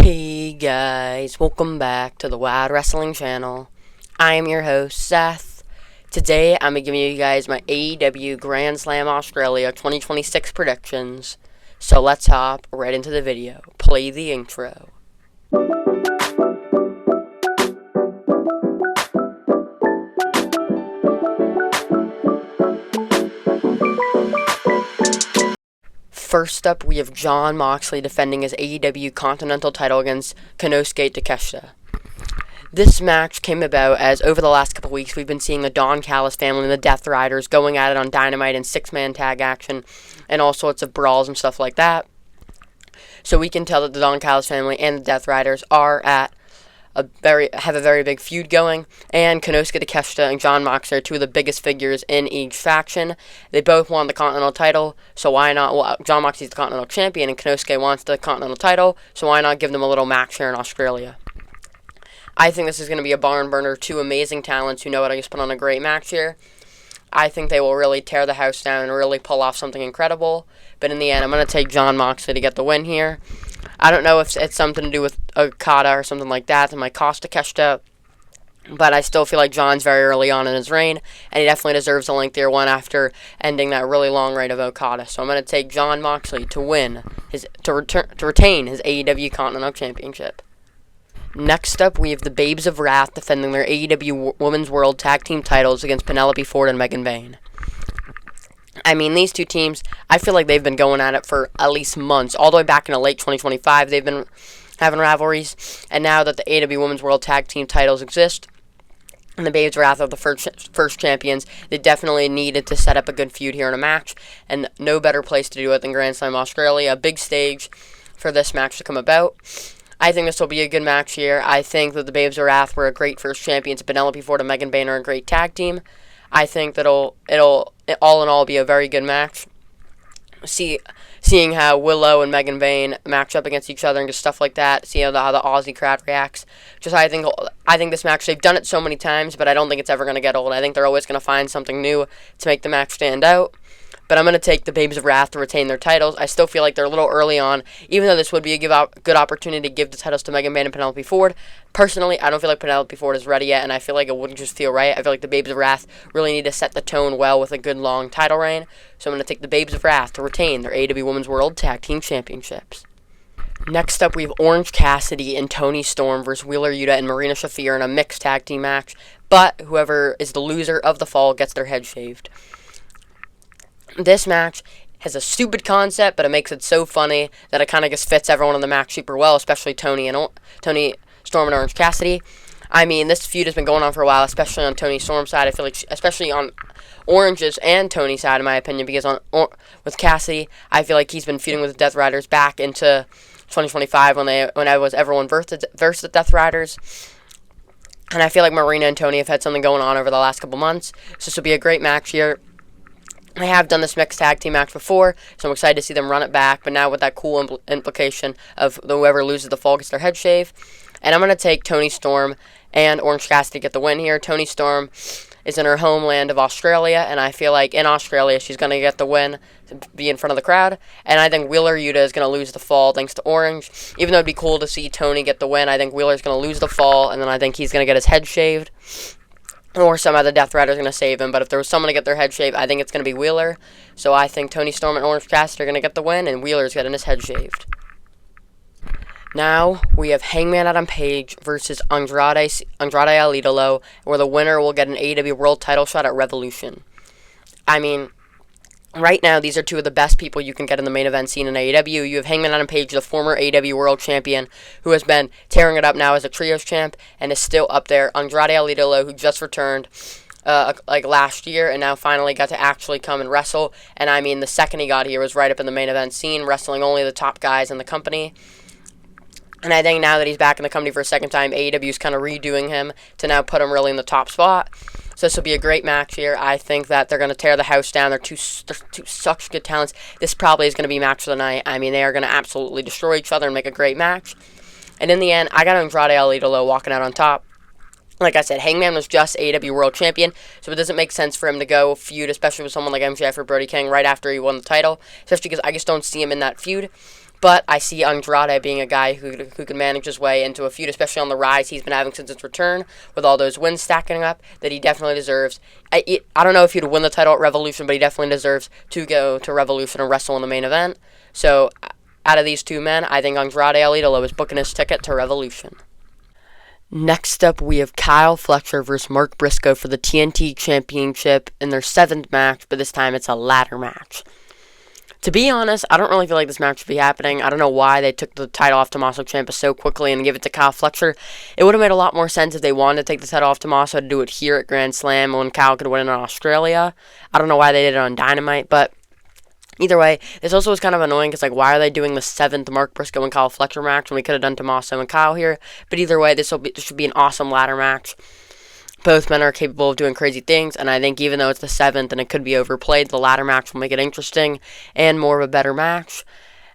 Hey guys, welcome back to the Wild Wrestling Channel. I am your host, Seth. Today I'm giving you guys my AEW Grand Slam Australia 2026 predictions. So let's hop right into the video. Play the intro. First up, we have Jon Moxley defending his AEW Continental title against Konosuke Takeshita. This match came about as over the last couple weeks we've been seeing the Don Callis family and the Death Riders going at it on Dynamite in six-man tag action and all sorts of brawls and stuff like that. So we can tell that the Don Callis family and the Death Riders have a very big feud going, and Konosuke Takeshita and Jon Moxley are two of the biggest figures in each faction. They both won the Continental title, so why not? Well, Jon Moxley's the Continental champion, and Konosuke wants the Continental title, so why not give them a little match here in Australia? I think this is going to be a barn burner. Two amazing talents who know how to just put on a great match here. I think they will really tear the house down and really pull off something incredible. But in the end, I'm going to take Jon Moxley to get the win here. I don't know if it's something to do with Okada or something like that might cost Takeshita, but I still feel like Jon's very early on in his reign, and he definitely deserves a lengthier one after ending that really long reign of Okada. So I'm going to take Jon Moxley to retain his AEW Continental Championship. Next up, we have the Babes of Wrath defending their AEW Women's World Tag Team titles against Penelope Ford and Megan Bayne. I mean, these two teams, I feel like they've been going at it for at least months. All the way back into late 2025, they've been having rivalries. And now that the AEW Women's World Tag Team titles exist, and the Babes of Wrath are the first champions, they definitely needed to set up a good feud here in a match. And no better place to do it than Grand Slam Australia, a big stage for this match to come about. I think this will be a good match here. I think that the Babes of Wrath were a great first champions. Penelope Ford and Megan Bayne are a great tag team. I think that it'll all in all be a very good match. Seeing how Willow and Megan Bayne match up against each other and just stuff like that. See how the Aussie crowd reacts. I think this match, they've done it so many times, but I don't think it's ever going to get old. I think they're always going to find something new to make the match stand out. But I'm going to take the Babes of Wrath to retain their titles. I still feel like they're a little early on, even though this would be a good opportunity to give the titles to Megan Bayne and Penelope Ford. Personally, I don't feel like Penelope Ford is ready yet, and I feel like it wouldn't just feel right. I feel like the Babes of Wrath really need to set the tone well with a good long title reign. So I'm going to take the Babes of Wrath to retain their AEW Women's World Tag Team Championships. Next up, we have Orange Cassidy and Toni Storm versus Wheeler Yuta and Marina Shafir in a mixed tag team match, but whoever is the loser of the fall gets their head shaved. This match has a stupid concept, but it makes it so funny that it kind of just fits everyone in the match super well, especially Toni Storm and Orange Cassidy. I mean, this feud has been going on for a while, especially on Toni Storm's side. I feel like, especially on Orange's and Toni's side, in my opinion, because with Cassidy, I feel like he's been feuding with the Death Riders back into 2025 when I was everyone versus the Death Riders. And I feel like Marina and Toni have had something going on over the last couple months, so this will be a great match here. I have done this mixed tag team match before, so I'm excited to see them run it back, but now with that cool implication of whoever loses the fall gets their head shave. And I'm going to take Toni Storm and Orange Cassidy to get the win here. Toni Storm is in her homeland of Australia, and I feel like in Australia she's going to get the win to be in front of the crowd. And I think Wheeler Yuta is going to lose the fall thanks to Orange. Even though it'd be cool to see Toni get the win, I think Wheeler's going to lose the fall, and then I think he's going to get his head shaved. Or some other Death Rider is going to save him. But if there was someone to get their head shaved, I think it's going to be Wheeler. So I think Toni Storm and Orange Cassidy are going to get the win, and Wheeler's getting his head shaved. Now, we have Hangman Adam Page versus Andrade El Idolo, where the winner will get an AEW World title shot at Revolution. I mean, right now, these are two of the best people you can get in the main event scene in AEW. You have Hangman Adam Page, the former AEW World Champion, who has been tearing it up now as a Trios Champ, and is still up there. Andrade El Idolo, who just returned last year, and now finally got to actually come and wrestle. And I mean, the second he got here was right up in the main event scene, wrestling only the top guys in the company. And I think now that he's back in the company for a second time, AEW is kind of redoing him to now put him really in the top spot. So this will be a great match here. I think that they're going to tear the house down. They're two such good talents. This probably is going to be match of the night. I mean, they are going to absolutely destroy each other and make a great match. And in the end, I got Andrade El Idolo walking out on top. Like I said, Hangman was just AEW World Champion, so it doesn't make sense for him to go feud, especially with someone like MJF or Brody King right after he won the title, especially because I just don't see him in that feud. But I see Andrade being a guy who can manage his way into a feud, especially on the rise he's been having since his return, with all those wins stacking up, that he definitely deserves. I don't know if he'd win the title at Revolution, but he definitely deserves to go to Revolution and wrestle in the main event. So, out of these two men, I think Andrade El Idolo is booking his ticket to Revolution. Next up, we have Kyle Fletcher versus Mark Briscoe for the TNT Championship in their 7th match, but this time it's a ladder match. To be honest, I don't really feel like this match should be happening. I don't know why they took the title off Tommaso Ciampa so quickly and give it to Kyle Fletcher. It would have made a lot more sense if they wanted to take the title off Tommaso to do it here at Grand Slam when Kyle could win in Australia. I don't know why they did it on Dynamite, but either way, this also was kind of annoying because, why are they doing the 7th Mark Briscoe and Kyle Fletcher match when we could have done Tommaso and Kyle here? But either way, this should be an awesome ladder match. Both men are capable of doing crazy things, and I think even though it's the 7th and it could be overplayed, the ladder match will make it interesting and more of a better match.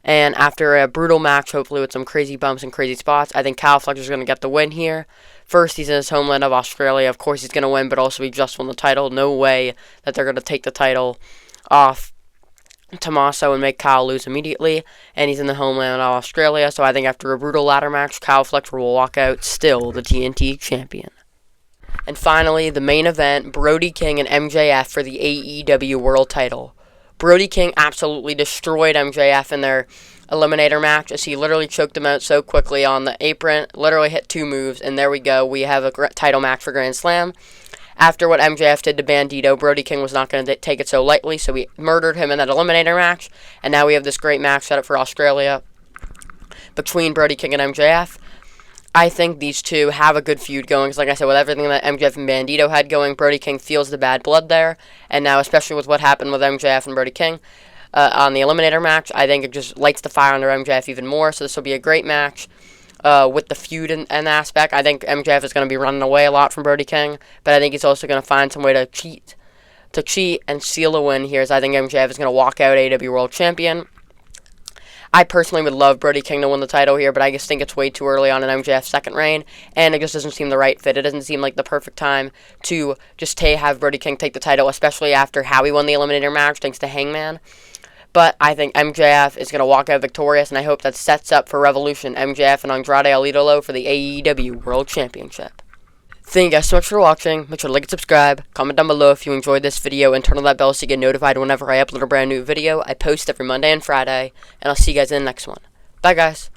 And after a brutal match, hopefully with some crazy bumps and crazy spots, I think Kyle Fletcher's going to get the win here. First, he's in his homeland of Australia. Of course, he's going to win, but also he just won the title. No way that they're going to take the title off Tommaso and make Kyle lose immediately. And he's in the homeland of Australia, so I think after a brutal ladder match, Kyle Fletcher will walk out still the TNT champion. And finally, the main event, Brody King and MJF for the AEW World title. Brody King absolutely destroyed MJF in their Eliminator match as he literally choked him out so quickly on the apron, literally hit 2 moves, and there we go. We have a title match for Grand Slam. After what MJF did to Bandito, Brody King was not going to take it so lightly, so he murdered him in that Eliminator match, and now we have this great match set up for Australia between Brody King and MJF. I think these two have a good feud going, because like I said, with everything that MJF and Bandito had going, Brody King feels the bad blood there, and now especially with what happened with MJF and Brody King on the Eliminator match, I think it just lights the fire under MJF even more, so this will be a great match with the feud and aspect. I think MJF is going to be running away a lot from Brody King, but I think he's also going to find some way to cheat and seal a win here, so I think MJF is going to walk out AEW World Champion. I personally would love Brody King to win the title here, but I just think it's way too early on in MJF's second reign, and it just doesn't seem the right fit. It doesn't seem like the perfect time to just have Brody King take the title, especially after how he won the Eliminator match thanks to Hangman. But I think MJF is going to walk out victorious, and I hope that sets up for Revolution, MJF and Andrade El Idolo for the AEW World Championship. Thank you guys so much for watching. Make sure to like and subscribe. Comment down below if you enjoyed this video, and turn on that bell so you get notified whenever I upload a brand new video. I post every Monday and Friday, and I'll see you guys in the next one. Bye, guys.